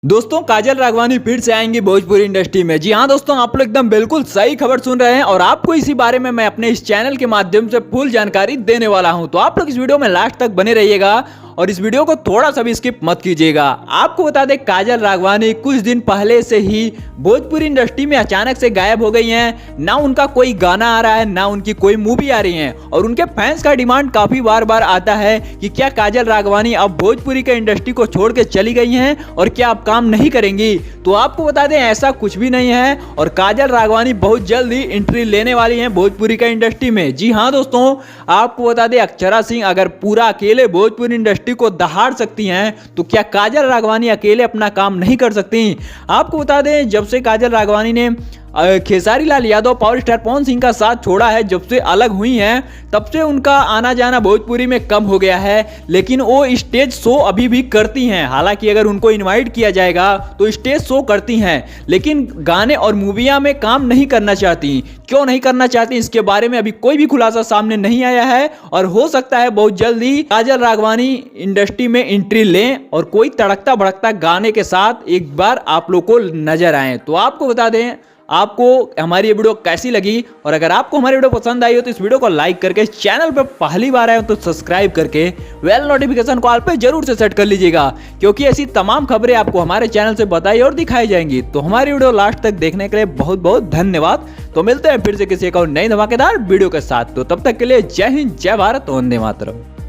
दोस्तों काजल राघवानी फिर से आएंगी भोजपुरी इंडस्ट्री में। जी हाँ दोस्तों, आप लोग एकदम बिल्कुल सही खबर सुन रहे हैं और आपको इसी बारे में मैं अपने इस चैनल के माध्यम से फुल जानकारी देने वाला हूं। तो आप लोग इस वीडियो में लास्ट तक बने रहिएगा और इस वीडियो को थोड़ा सा भी स्किप मत कीजिएगा। आपको बता दें काजल राघवानी कुछ दिन पहले से ही भोजपुरी इंडस्ट्री में अचानक से गायब हो गई हैं। ना उनका कोई गाना आ रहा है, ना उनकी कोई मूवी आ रही है और उनके फैंस का डिमांड काफी बार बार आता है कि क्या काजल राघवानी अब भोजपुरी के इंडस्ट्री को छोड़ के चली गई हैं और क्या अब काम नहीं करेंगी। तो आपको बता दें ऐसा कुछ भी नहीं है और काजल राघवानी बहुत जल्द ही एंट्री लेने वाली हैं भोजपुरी का इंडस्ट्री में। जी हाँ दोस्तों, आपको बता दें अक्षरा सिंह अगर पूरा अकेले भोजपुरी इंडस्ट्री को दहाड़ सकती हैं तो क्या काजल राघवानी अकेले अपना काम नहीं कर सकती। आपको बता दें जब से काजल राघवानी ने खेसारी लाल यादव पावर स्टार पवन सिंह का साथ छोड़ा है, जब से अलग हुई हैं तब से उनका आना जाना भोजपुरी में कम हो गया है। लेकिन वो स्टेज शो अभी भी करती हैं, हालांकि अगर उनको इनवाइट किया जाएगा तो स्टेज शो करती हैं, लेकिन गाने और मूवियां में काम नहीं करना चाहती। क्यों नहीं करना चाहती इसके बारे में अभी कोई भी खुलासा सामने नहीं आया है और हो सकता है बहुत जल्दी काजल राघवानी इंडस्ट्री में एंट्री लें और कोई तड़कता भड़कता गाने के साथ एक बार आप लोग को नजर आए। तो आपको बता दें आपको हमारी ये वीडियो कैसी लगी और अगर आपको हमारी वीडियो पसंद आई हो तो इस वीडियो को लाइक करके, चैनल पर पहली बार आए हो तो सब्सक्राइब करके बेल नोटिफिकेशन को ऑल पे जरूर से सेट कर लीजिएगा, क्योंकि ऐसी तमाम खबरें आपको हमारे चैनल से बताई और दिखाई जाएंगी। तो हमारी वीडियो लास्ट तक देखने के लिए बहुत बहुत धन्यवाद। तो मिलते हैं फिर से किसी एक और नई धमाकेदार वीडियो के साथ। तो तब तक के लिए जय हिंद, जय भारत, वंदे मातरम।